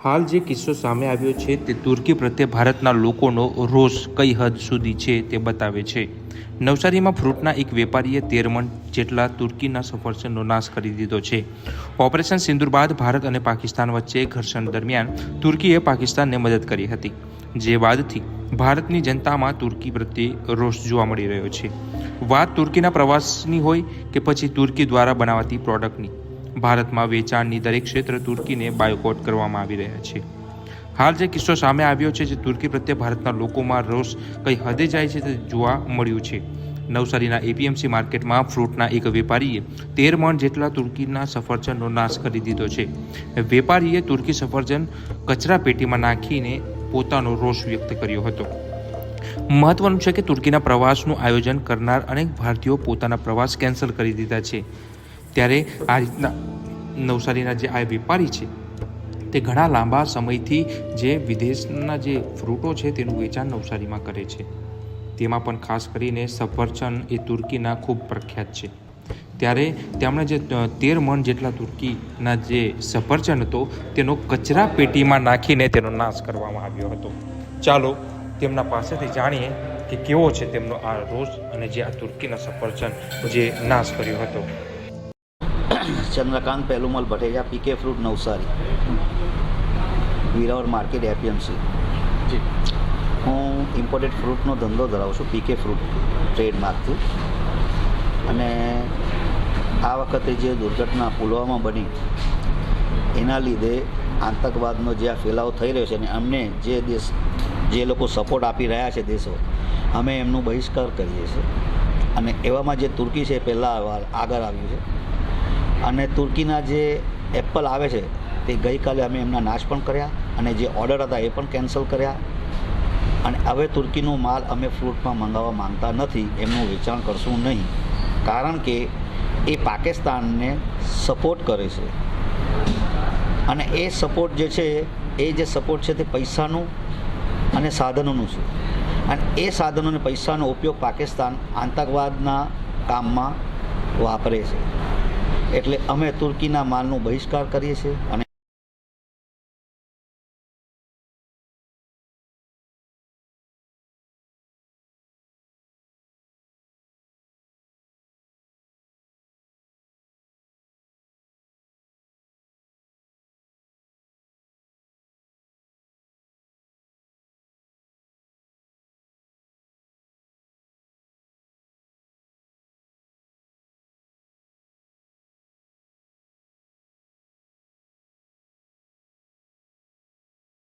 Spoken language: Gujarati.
હાલ જે કિસ્સો સામે આવ્યો છે તે તુર્કી પ્રત્યે ભારતના લોકોનો રોષ કઈ હદ સુધી છે તે બતાવે છે. નવસારીમાં ફ્રૂટના એક વેપારીએ 13 મણ જેટલા તુર્કીના સફરજનનો નાશ કરી દીધો છે. ઓપરેશન સિંદૂર બાદ ભારત અને પાકિસ્તાન વચ્ચે ઘર્ષણ દરમિયાન તુર્કીએ પાકિસ્તાનને મદદ કરી હતી, જે બાદથી ભારતની જનતામાં તુર્કી પ્રત્યે રોષ જોવા મળી રહ્યો છે. વાત તુર્કીના પ્રવાસની હોય કે પછી તુર્કી દ્વારા બનાવાતી પ્રોડક્ટની, ભારતમાં વેચાણની દરેક ક્ષેત્ર તુર્કીને બાયકોટ કરવામાં આવી રહ્યા છે. હાલ જે કિસ્સો સામે આવ્યો છે જે તુર્કી પ્રત્યે ભારતના લોકોમાં રોષ કઈ હદે જાય છે તે જોવા મળ્યું છે. નવસારીના એપીએમસી માર્કેટમાં ફ્રૂટના એક વેપારીએ 13 મણ જેટલા તુર્કીના સફરજનનો નાશ કરી દીધો છે. વેપારીએ તુર્કી સફરજન કચરા પેટીમાં નાખીને પોતાનો રોષ વ્યક્ત કર્યો હતો. મહત્વનું છે કે તુર્કીના પ્રવાસનું આયોજન કરનાર અનેક ભારતીયો પોતાના પ્રવાસ કેન્સલ કરી દીધા છે. ત્યારે આ રીતના નવસારીના જે આ વેપારી છે તે ઘણા લાંબા સમયથી જે વિદેશના જે ફ્રૂટો છે તેનું વેચાણ નવસારીમાં કરે છે. તેમાં પણ ખાસ કરીને સફરજન એ તુર્કીના ખૂબ પ્રખ્યાત છે. ત્યારે તેમણે જે 13 મણ જેટલા તુર્કીના જે સફરજન હતો તેનો કચરા પેટીમાં નાખીને તેનો નાશ કરવામાં આવ્યો હતો. ચાલો તેમના પાસેથી જાણીએ કે કેવો છે તેમનો આ રોષ અને જે આ તુર્કીના સફરજન જે નાશ કર્યો હતો. Chandrakant Pelumal Bhateja, PK fruit, Navsari, Viravar market, APMC. હું ઇમ્પોર્ટેડ ફ્રૂટનો ધંધો ધરાવું છું, પીકે ફ્રૂટ ટ્રેડમાર્કથી. અને આ વખતે જે દુર્ઘટના પુલવામા બની એના લીધે આતંકવાદનો જે આ ફેલાવો થઈ રહ્યો છે અને અમને જે લોકો સપોર્ટ આપી રહ્યા છે દેશો, અમે એમનો બહિષ્કાર કરીએ છીએ. અને એવામાં જે તુર્કી છે પહેલાં આગળ આવ્યું છે. અને તુર્કીના જે એપલ આવે છે તે ગઈકાલે અમે એમના નાશ પણ કર્યા અને જે ઓર્ડર હતા એ પણ કેન્સલ કર્યા. અને હવે તુર્કીનો માલ અમે ફ્રૂટમાં મંગાવવા માંગતા નથી, એમનું વેચાણ કરશું નહીં, કારણ કે એ પાકિસ્તાનને સપોર્ટ કરે છે. અને એ સપોર્ટ જે છે એ જે સપોર્ટ છે તે પૈસાનું અને સાધનોનું છે. અને એ સાધનો અને પૈસાનો ઉપયોગ પાકિસ્તાન આતંકવાદના કામમાં વાપરે છે. એટલે અમે તુર્કીના માલનો બહિષ્કાર કરીએ છીએ અને